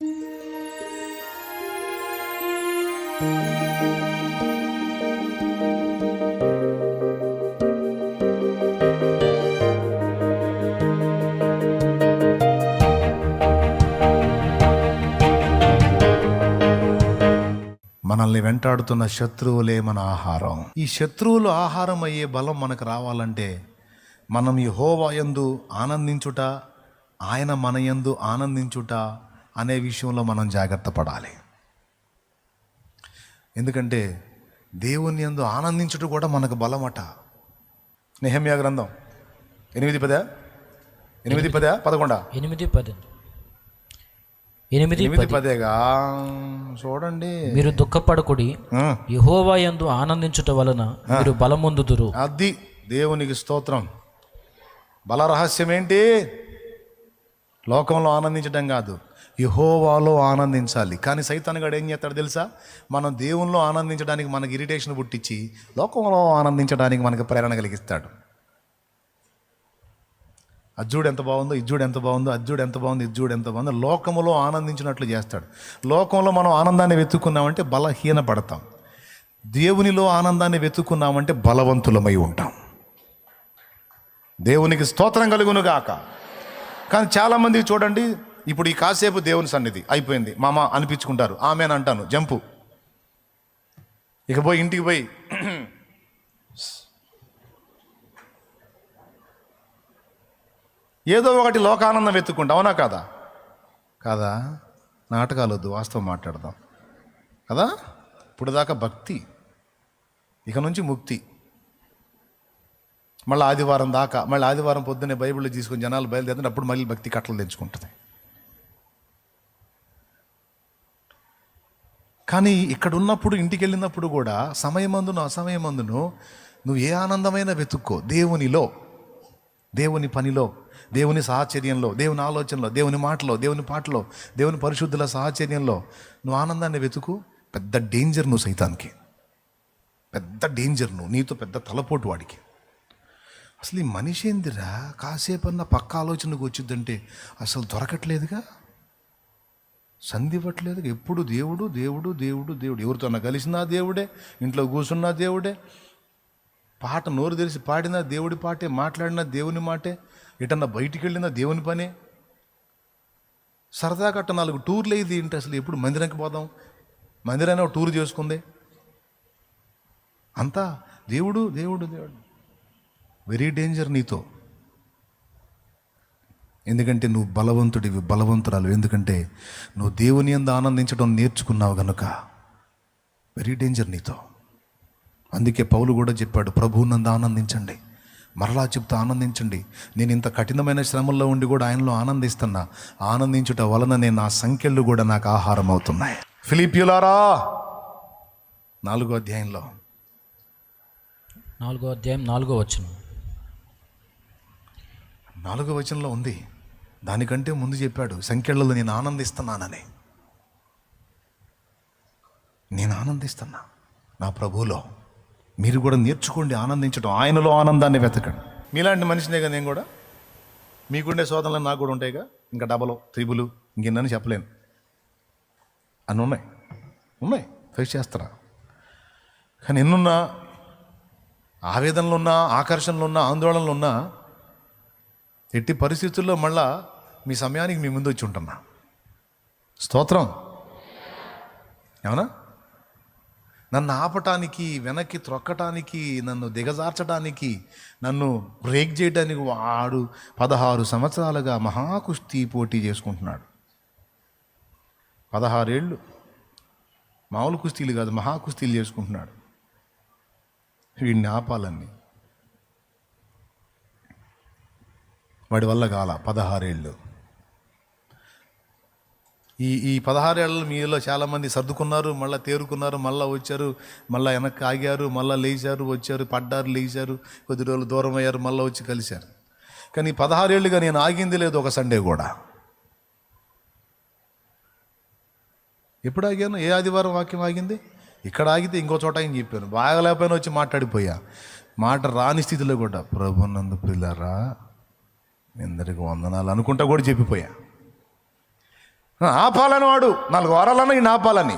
మనల్ని వెంటాడుతున్న శత్రువులే మన ఆహారం. ఈ శత్రువులు ఆహారం అయ్యే బలం మనకు రావాలంటే మనం యెహోవా యందు ఆనందించుట, ఆయన మన యందు ఆనందించుట అనే విషయంలో మనం జాగ్రత్త పడాలి. ఎందుకంటే దేవుని యందు ఆనందించుట కూడా మనకు బలమట. నెహెమ్యా గ్రంథం 8:10 11 8:10గా చూడండి. మీరు దుఃఖపడకుడి, యెహోవా యందు ఆనందించుట వలన మీరు బలమొందుదురు. అది దేవునికి స్తోత్రం. బల రహస్యం ఏంటి? లోకంలో ఆనందించడం కాదు, యెహోవాలో ఆనందించాలి. కానీ సైతానుగాడు ఏం చేస్తాడు తెలుసా? మనం దేవునిలో ఆనందించడానికి మనకి ఇరిటేషన్ పుట్టించి లోకంలో ఆనందించడానికి మనకు ప్రేరణ కలిగిస్తాడు. అజ్జుడు ఎంత బాగుందో, ఇజ్జుడు ఎంత బాగుందో, అజ్జుడు ఎంత బాగుందో, ఇజ్జుడు ఎంత బాగుందో, లోకంలో ఆనందించినట్లు చేస్తాడు. లోకంలో మనం ఆనందాన్ని వెతుక్కున్నామంటే బలహీన పడతాం. దేవునిలో ఆనందాన్ని వెతుక్కున్నామంటే బలవంతులమై ఉంటాం. దేవునికి స్తోత్రం కలుగును గాక. కానీ చాలామంది చూడండి, ఇప్పుడు ఈ కాసేపు దేవుని సన్నిధి అయిపోయింది మామ అనిపించుకుంటారు, ఆమెను అంటాను జంపు, ఇక పోయి ఇంటికి పోయి ఏదో ఒకటి లోకానందం వెతుక్కుంటా. అవునా కాదా? కాదా? నాటకాలు వద్దు, వాస్తవం మాట్లాడదాం కదా. ఇప్పుడు దాకా భక్తి, ఇక నుంచి ముక్తి. మళ్ళీ ఆదివారం దాకా, మళ్ళీ ఆదివారం పొద్దున్నే బైబిల్ తీసుకొని జనాలు బయలుదేరుతుంటే అప్పుడు మళ్ళీ భక్తి కట్టలు తెచ్చుకుంటుంది. కానీ ఇక్కడ ఉన్నప్పుడు, ఇంటికి వెళ్ళినప్పుడు కూడా సమయమందును అసమయమందును నువ్వు ఏ ఆనందమైనా వెతుక్కో. దేవునిలో, దేవుని పనిలో, దేవుని సాహచర్యంలో, దేవుని ఆలోచనలో, దేవుని మాటలో, దేవుని పాటలో, దేవుని పరిశుద్ధుల సాహచర్యంలో నువ్వు ఆనందాన్ని వెతుకు. పెద్ద డేంజర్ నువ్వు సైతానికి, పెద్ద డేంజర్ నువ్వు, నీతో పెద్ద తలపోటు వాడికి. అసలు ఈ మనిషి ఏందిరా కాసేపన్నా పక్క ఆలోచనకు వచ్చిందంటే అసలు దొరకట్లేదుగా, సంధివ్వట్లేదుగా. ఎప్పుడు దేవుడు దేవుడు దేవుడు దేవుడు. ఎవరితోన్నా కలిసినా దేవుడే, ఇంట్లో కూర్చున్నా దేవుడే, పాట నోరు తెరిచి పాడినా దేవుడి పాటే, మాట్లాడినా దేవుని మాటే, ఎటన్నా బయటికి వెళ్ళినా దేవుని పనే. సరదా గట్ట 4 టూర్లు అయింది ఏంటి? అసలు ఎప్పుడు మందిరానికి పోదాం, మందిరాన్ని ఒక టూర్ చేసుకుంది, అంతా దేవుడు దేవుడు దేవుడు. వెరీ డేంజర్ నీతో. ఎందుకంటే నువ్వు బలవంతుడివి, బలవంతురాలు. ఎందుకంటే నువ్వు దేవుని యందు ఆనందించడం నేర్చుకున్నావు కనుక. వెరీ డేంజర్ నీతో. అందుకే పౌలు కూడా చెప్పాడు, ప్రభువునందు ఆనందించండి. మరలా చెప్తా, ఆనందించండి. నేను ఇంత కఠినమైన శ్రమల్లో ఉండి కూడా ఆయనలో ఆనందిస్తున్నా. ఆనందించుట వలన నేను నా సంఖ్యలు కూడా నాకు ఆహారం అవుతున్నాయి. ఫిలిప్పీయులారా 4వ అధ్యాయంలో 4వ వచనం 4వ వచనంలో ఉంది. దానికంటే ముందు చెప్పాడు, సంఖ్యలలో నేను ఆనందిస్తున్నానని. నేను ఆనందిస్తున్నా నా ప్రభువులో. మీరు కూడా నేర్చుకోండి ఆనందించడం, ఆయనలో ఆనందాన్ని వెతకండి. మీలాంటి మనిషినేగా నేను కూడా. మీకుండే శోధనలు నాకు కూడా ఉంటాయిగా, ఇంకా డబలు త్రిబులు ఇంకెన్నని చెప్పలేను. అన్నీ ఉన్నాయి ఫేస్ చేస్తారా. కానీ ఎన్నున్నా, ఆవేదనలు ఉన్నా, ఆకర్షణలు ఉన్నా, ఆందోళనలు ఉన్నా, ఎట్టి పరిస్థితుల్లో మళ్ళా మీ సమయానికి మీ ముందు వచ్చి ఉంటున్నా. స్తోత్రం. ఏమన్నా నన్ను ఆపటానికి, వెనక్కి త్రొక్కటానికి, నన్ను దిగజార్చడానికి, నన్ను బ్రేక్ చేయడానికి వాడు 16 సంవత్సరాలుగా మహాకుస్తీ పోటీ చేసుకుంటున్నాడు. 16 ఏళ్ళు మామూలు కుస్తీలు కాదు, మహాకుస్తీలు చేసుకుంటున్నాడు. వీడిని ఆపాలని వాడి వల్ల కాల. 16 ఏళ్ళు. ఈ 16 ఏళ్ళలో మీలో చాలామంది సర్దుకున్నారు, మళ్ళీ తేరుకున్నారు, మళ్ళీ వచ్చారు, మళ్ళీ వెనక్కి ఆగారు, మళ్ళీ లేచారు, వచ్చారు, పడ్డారు, లేచారు, కొద్ది రోజులు దూరం అయ్యారు, మళ్ళీ వచ్చి కలిశారు. కానీ 16 ఏళ్ళుగా నేను ఆగింది లేదు ఒక సండే కూడా. ఎప్పుడు ఆగాను? ఏ ఆదివారం వాక్యం ఆగింది? ఇక్కడ ఆగితే ఇంకో చోట ఆయన చెప్పాను. బాగలేకపోయినా వచ్చి మాట్లాడిపోయా. మాట రాని స్థితిలో కూడా ప్రభునందు ప్రియులారా ఎందరికి వందనాలు అనుకుంటా కూడా చెప్పిపోయా. ఆపాలని వాడు 4 వారాలన్నా ఈయన ఆపాలని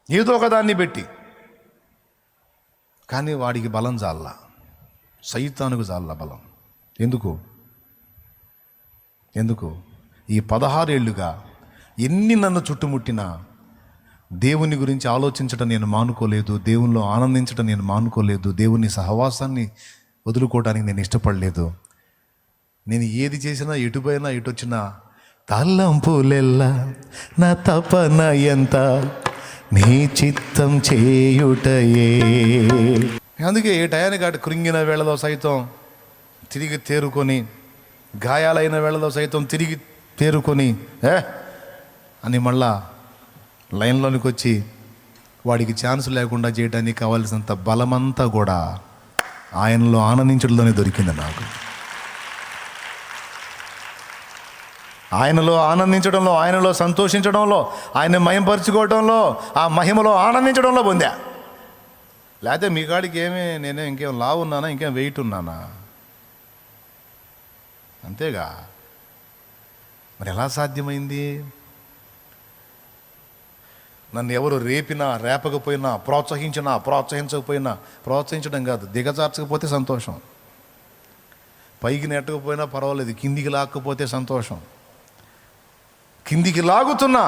ఏదో ఒకదాన్ని పెట్టి, కానీ వాడికి బలం చాలా, సైతానుకు చాలా బలం. ఎందుకు ఈ 16 ఏళ్ళుగా ఎన్ని నన్ను చుట్టుముట్టినా దేవుని గురించి ఆలోచించడం నేను మానుకోలేదు, దేవునిలో ఆనందించడం నేను మానుకోలేదు, దేవుని సహవాసాన్ని వదులుకోవడానికి నేను ఇష్టపడలేదు. నేను ఏది చేసినా, ఎటుపోయినా ఎటొచ్చినా తల్లంపులెల్లా నా తపన ఎంత నీ చిత్తం చేయుటయే. అందుకే ఏ టయానికి అటు కృంగిన వేళలో సైతం తిరిగి తేరుకొని, గాయాలైన వేళలో సైతం తిరిగి తేరుకొని అని మళ్ళా లైన్లోనికి వచ్చి వాడికి ఛాన్స్ లేకుండా చేయడానికి కావాల్సినంత బలమంతా కూడా ఆయనలో ఆనందించడంలోనే దొరికింది నాకు. ఆయనలో ఆనందించడంలో, ఆయనలో సంతోషించడంలో, ఆయన మహిమపరుచుకోవడంలో, ఆ మహిమలో ఆనందించడంలో పొందా. లేకపోతే మీ కాడికి నేనే ఇంకేం లావు ఉన్నానా, ఇంకేం వెయిట్ ఉన్నానా? అంతేగా. మరి ఎలా సాధ్యమైంది? నన్ను ఎవరు రేపినా, రేపకపోయినా, ప్రోత్సహించకపోయినా, ప్రోత్సహించడం కాదు, దిగజార్చకపోతే సంతోషం. పైకి నెట్టకపోయినా పర్వాలేదు, కిందికి లాక్కపోతే సంతోషం. కిందికి లాగుతున్నా,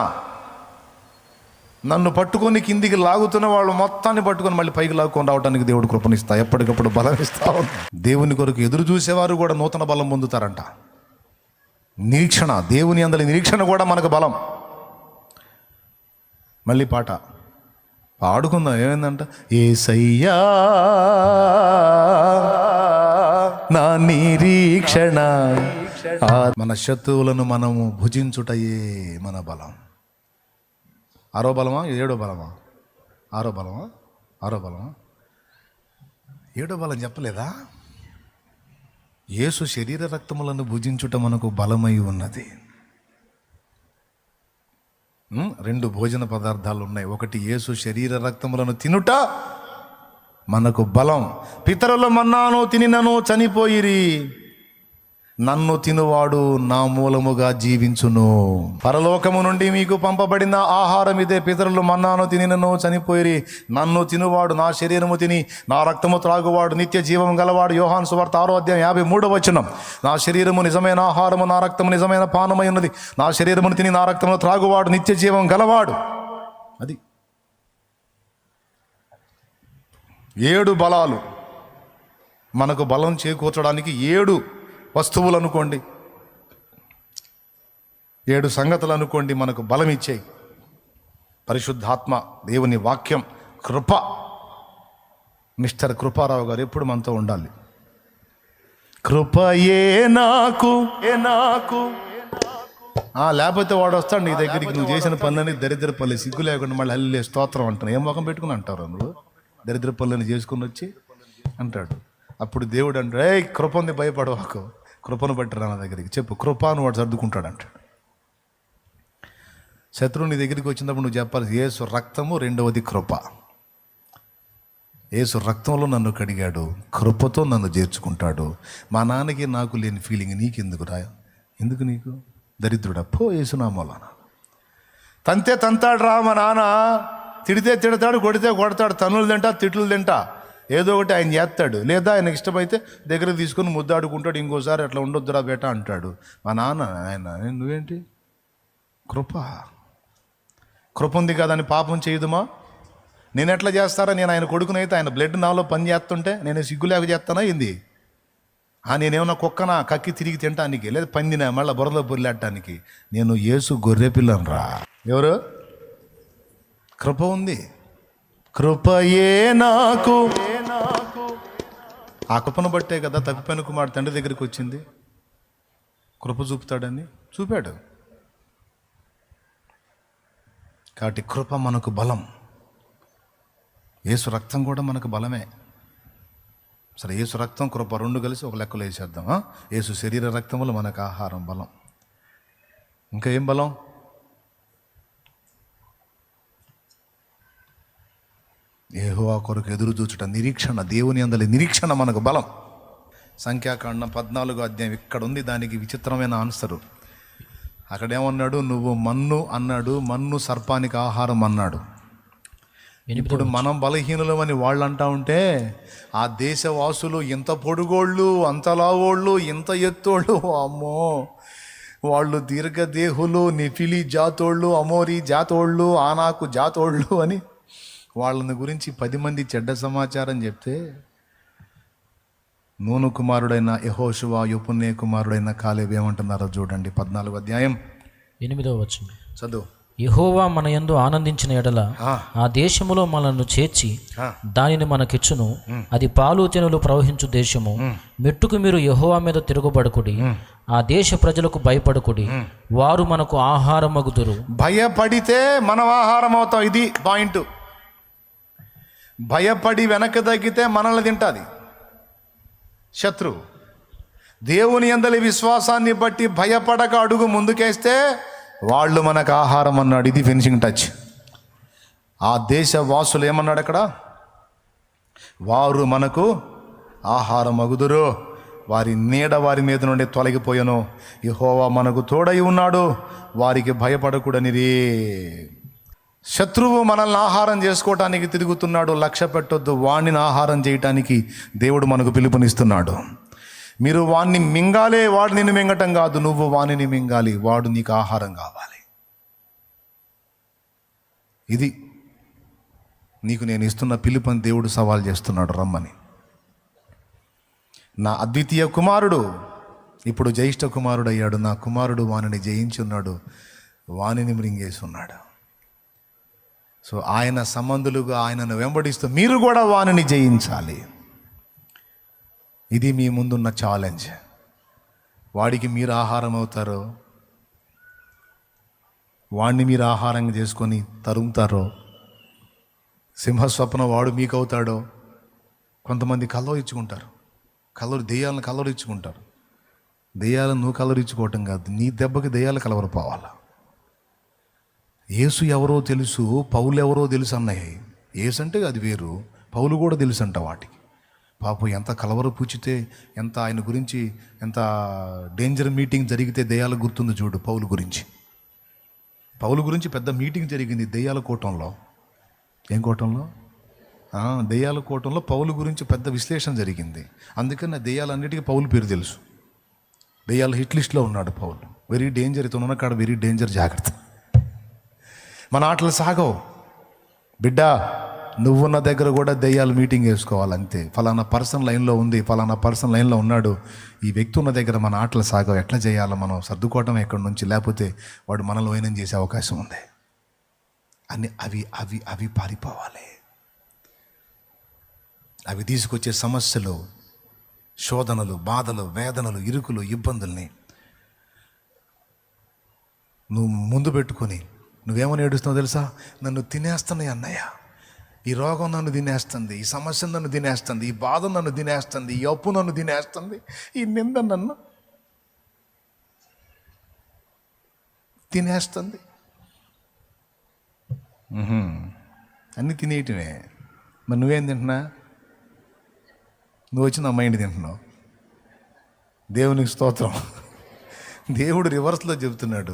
నన్ను పట్టుకొని కిందికి లాగుతున్న వాళ్ళు మొత్తాన్ని పట్టుకొని మళ్ళీ పైకి లాక్కొని రావడానికి దేవుడు కృపణిస్తా, ఎప్పటికప్పుడు బలం ఇస్తా. దేవుని కొరకు ఎదురు చూసేవారు కూడా నూతన బలం పొందుతారంట. నిరీక్షణ, దేవుని అందరి నిరీక్షణ కూడా మనకు బలం. మళ్ళీ పాట పాడుకుందాం. ఏమైందంట? యేసయ్యా నా నిరీక్షణ, మన శత్రువులను మనము భుజించుటయే మన బలం. 6వ బలమా 7వ బలమా? 6వ బలమా 6వ బలమా 7వ బలం చెప్పలేదా? యేసు శరీర రక్తములను భుజించుట మనకు బలమై ఉన్నది. 2 భోజన పదార్థాలు ఉన్నాయి. ఒకటి యేసు శరీర రక్తములను తినుట మనకు బలం. పితరుల మన్నాను తినినను చనిపోయిరి, నన్ను తినువాడు నా మూలముగా జీవించును. పరలోకము నుండి మీకు పంపబడిన ఆహారం ఇదే. పితరులు మన్నాను తినినను చనిపోయిరి, నన్ను తినువాడు నా శరీరము తిని నా రక్తము త్రాగువాడు నిత్య జీవం గలవాడు. యోహాను సువార్త 6:53. నా శరీరము నిజమైన ఆహారము, నా రక్తము నిజమైన పానమై ఉన్నది. నా శరీరమును తిని నా రక్తమును త్రాగువాడు నిత్య జీవం గలవాడు. అది 7 బలాలు మనకు బలం చేకూర్చడానికి. 7 వస్తువులు అనుకోండి, 7 సంగతులు అనుకోండి, మనకు బలం ఇచ్చేయి. పరిశుద్ధాత్మ, దేవుని వాక్యం, కృప. మిస్టర్ కృపారావు గారు ఎప్పుడు మనతో ఉండాలి. కృపయే నాకు లేకపోతే వాడు వస్తాడు నీ దగ్గరికి, నువ్వు చేసిన పనులని దరిద్ర పనులు, సిగ్గు లేకుండా మళ్ళీ హల్లే స్తోత్రం అంటాను. ఏం ముఖం పెట్టుకుని అంటారు నువ్వు? దరిద్ర పనులని చేసుకుని వచ్చి అంటాడు. అప్పుడు దేవుడు అంటాడు, కృప ఉంది, భయపడవాకు, కృపను బట్టి రా నా దగ్గరికి, చెప్పు కృపను వాడు సర్దుకుంటాడు అంటాడు. శత్రువు నీ దగ్గరికి వచ్చినప్పుడు నువ్వు చెప్పాలి, యేసు రక్తము, 2వది కృప. యేసు రక్తంలో నన్ను కడిగాడు, కృపతో నన్ను చేర్చుకుంటాడు. మా నాన్నకి నాకు లేని ఫీలింగ్ నీకెందుకు రా? ఎందుకు నీకు? దరిద్రుడా పో, యేసునామూలన. తంతే తంతాడు రా మా నాన్న, తిడితే తిడతాడు, కొడితే కొడతాడు, తన్నులు తింటా, తిట్లు తింటా, ఏదో ఒకటి ఆయన చేస్తాడు. లేదా ఆయనకి ఇష్టమైతే దగ్గర తీసుకొని ముద్దాడుకుంటాడు, ఇంకోసారి అట్లా ఉండొద్దురా బేట అంటాడు. మా నాన్న ఆయన నువ్వేంటి? కృప ఉంది కదా అని పాపం చేయదుమా? నేను ఎట్లా చేస్తారా? నేను ఆయన కొడుకునైతే ఆయన బ్లడ్ నాలో పని చేస్తుంటే నేను సిగ్గులేక చేస్తానా ఏంది? నేనేమన్నా కుక్కనా కక్కి తిరిగి తినటానికి, లేదా పందినా మళ్ళీ బురదలో బొర్లాడటానికి? నేను యేసు గొర్రె పిల్లను రా. ఎవరు? కృప ఉంది. కృపయే నాకు. ఆ కృపను బట్టే కదా తప్పిపోయిన కుమారుడు తండ్రి దగ్గరికి వచ్చింది. కృప చూపుతాడని చూపాడు. కాబట్టి కృప మనకు బలం. యేసు రక్తం కూడా మనకు బలమే. సరే, యేసు రక్తం, కృప 2 కలిసి ఒక లెక్కలో వేసేద్దాం. యేసు శరీర రక్తములు మనకు ఆహారం, బలం. ఇంకా ఏం బలం? యెహోవా కొరకు ఎదురు చూచుట, నిరీక్షణ, దేవుని అందలి నిరీక్షణ మనకు బలం. సంఖ్యాకాండం 14వ అధ్యాయం ఇక్కడ ఉంది. దానికి విచిత్రమైన ఆన్సరు. అక్కడేమన్నాడు, నువ్వు మన్ను అన్నాడు, మన్ను సర్పానికి ఆహారం అన్నాడు. ఇప్పుడు మనం బలహీనులమని వాళ్ళు అంటా ఉంటే ఆ దేశవాసులు ఇంత పొడుగోళ్ళు, అంత లావోళ్ళు, ఇంత ఎత్తోళ్ళు, అమ్మో వాళ్ళు దీర్ఘదేహులు, నెఫిలి జాతోళ్ళు, అమోరి జాతోళ్ళు, ఆనాకు జాతోళ్ళు అని వాళ్ళని గురించి 10 మంది చెడ్డ సమాచారం చెప్తే, నూను కుమారుడైన యెహోషువ, యెఫున్నె కుమారుడైన కాలేబు ఏమంటున్నారో చూడండి. 14వ అధ్యాయం 8వ వచనం. చదువు. యెహోవా మన యందు ఆనందించిన ఎడల ఆ దేశములో మనల్ని చేర్చి దానిని మనకిచ్చును. అది పాలు తేనెలు ప్రవహించు దేశము. మెట్టుకు మీరు యెహోవా మీద తిరుగుబడుకుడి, ఆ దేశ ప్రజలకు భయపడుకుడి, వారు మనకు ఆహారమగుదురు. భయపడితే మనం ఆహారం అవుతాం. ఇది పాయింట్. భయపడి వెనక్కి తగ్గితే మనల్ని తింటుంది శత్రువు. దేవుని యందలి విశ్వాసాన్ని బట్టి భయపడక అడుగు ముందుకేస్తే వాళ్ళు మనకు ఆహారం అన్నాడు. ఇది ఫినిషింగ్ టచ్. ఆ దేశ వాసులు ఏమన్నాడు అక్కడ, వారు మనకు ఆహారం అగుదురు, వారి నీడ వారి మీద నుండి తొలగిపోయాను, యెహోవా మనకు తోడై ఉన్నాడు, వారికి భయపడకూడనిది. శత్రువు మనల్ని ఆహారం చేసుకోవటానికి తిరుగుతున్నాడు, లక్ష్య పెట్టొద్దు. వాణ్ణిని ఆహారం చేయటానికి దేవుడు మనకు పిలుపునిస్తున్నాడు. మీరు వాణ్ణి మింగాలే, వాడు నిన్ను మింగటం కాదు, నువ్వు వాణిని మింగాలి, వాడు నీకు ఆహారం కావాలి. ఇది నీకు నేను ఇస్తున్న పిలుపని దేవుడు సవాల్ చేస్తున్నాడు, రమ్మని. నా అద్వితీయ కుమారుడు ఇప్పుడు జ్యేష్ఠ కుమారుడు అయ్యాడు. నా కుమారుడు వానిని జయించి ఉన్నాడు, వానిని మృంగేసి ఉన్నాడు. సో ఆయన సంబంధులుగా ఆయనను వెంబడిస్తూ మీరు కూడా వానిని జయించాలి. ఇది మీ ముందున్న ఛాలెంజ్. వాడికి మీరు ఆహారం అవుతారో, వాడిని మీరు ఆహారంగా చేసుకొని తరుముతారో, సింహస్వప్నం వాడు మీకు అవుతాడో. కొంతమంది కలవరించుకుంటారు, దెయ్యాలను కలవరించుకుంటారు. దెయ్యాలను నువ్వు కలవరించుకోవటం కాదు, నీ దెబ్బకి దెయ్యాలు కలవరిపోవాలా. యేసు ఎవరో తెలుసు, పౌలు ఎవరో తెలుసు అన్నయ్య. యేసు అంటే అది వేరు, పౌలు కూడా తెలుసు అంట వాటికి. పాపం ఎంత కలవర పూచితే, ఎంత ఆయన గురించి ఎంత డేంజర్ మీటింగ్ జరిగితే దెయ్యాల గుర్తుంది చూడు. పౌలు గురించి పెద్ద మీటింగ్ జరిగింది దెయ్యాల కూటంలో. ఏం కూటంలో? దెయ్యాల కూటంలో పౌలు గురించి పెద్ద విశ్లేషణ జరిగింది. అందుకని దెయ్యాలన్నిటికీ పౌలు పేరు తెలుసు. దెయ్యాల హిట్ లిస్ట్లో ఉన్నాడు పౌలు. వెరీ డేంజర్, ఇతను ఉన్న కాడ వెరీ డేంజర్, జాగ్రత్త. మన ఆటలు సాగవు బిడ్డ. నువ్వున్న దగ్గర కూడా దెయ్యాలు మీటింగ్ వేసుకోవాలి అంతే. ఫలానా పర్సన్ లైన్లో ఉంది, ఫలానా పర్సన్ లైన్లో ఉన్నాడు, ఈ వ్యక్తి ఉన్న దగ్గర మన ఆటలు సాగవు. ఎట్లా చేయాలో మనం సర్దుకోవటం ఎక్కడి నుంచి, లేకపోతే వాడు మనల్ని వైనం చేసే అవకాశం ఉంది అని అవి పారిపోవాలి. అవి తీసుకొచ్చే సమస్యలు, శోధనలు, బాధలు, వేదనలు, ఇరుకులు, ఇబ్బందుల్ని నువ్వు ముందు పెట్టుకొని నువ్వేమని ఏడుస్తున్నావు తెలుసా? నన్ను తినేస్తున్నాయి అన్నయ్య, ఈ రోగం నన్ను తినేస్తుంది, ఈ సమస్య నన్ను తినేస్తుంది, ఈ బాధ నన్ను తినేస్తుంది, ఈ అప్పు నన్ను తినేస్తుంది, ఈ నింద నన్ను తినేస్తుంది. అన్నీ తినేయటమే. మరి నువ్వేం తింటున్నా? నువ్వు వచ్చి నా మైండ్ తింటున్నావు. దేవునికి స్తోత్రం. దేవుడు రివర్స్లో చెబుతున్నాడు,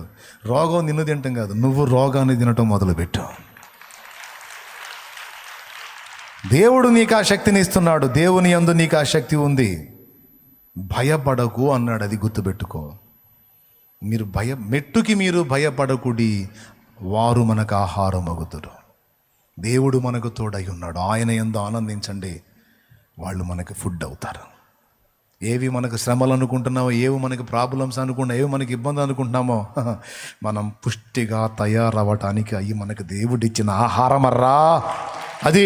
రోగం నిన్ను తినటం కాదు, నువ్వు రోగాన్ని తినటం మొదలుపెట్టు. దేవుడు నీకు ఆ శక్తిని ఇస్తున్నాడు, దేవుని యందు నీకు ఆ శక్తి ఉంది. భయపడకు అన్నాడు, అది గుర్తుపెట్టుకో. మెట్టుకి మీరు భయపడకుడి, వారు మనకు ఆహారం అగుదురు. దేవుడు మనకు తోడై ఉన్నాడు, ఆయన యందు ఆనందించండి, వాళ్ళు మనకి ఫుడ్ అవుతారు. ఏవి మనకు శ్రమలు అనుకుంటున్నామో, ఏవి మనకి ప్రాబ్లమ్స్ అనుకుంటున్నా, ఏవి మనకి ఇబ్బంది అనుకుంటున్నామో, మనం పుష్టిగా తయారవ్వటానికి అవి మనకు దేవుడిచ్చిన ఆహారం అర్రా. అది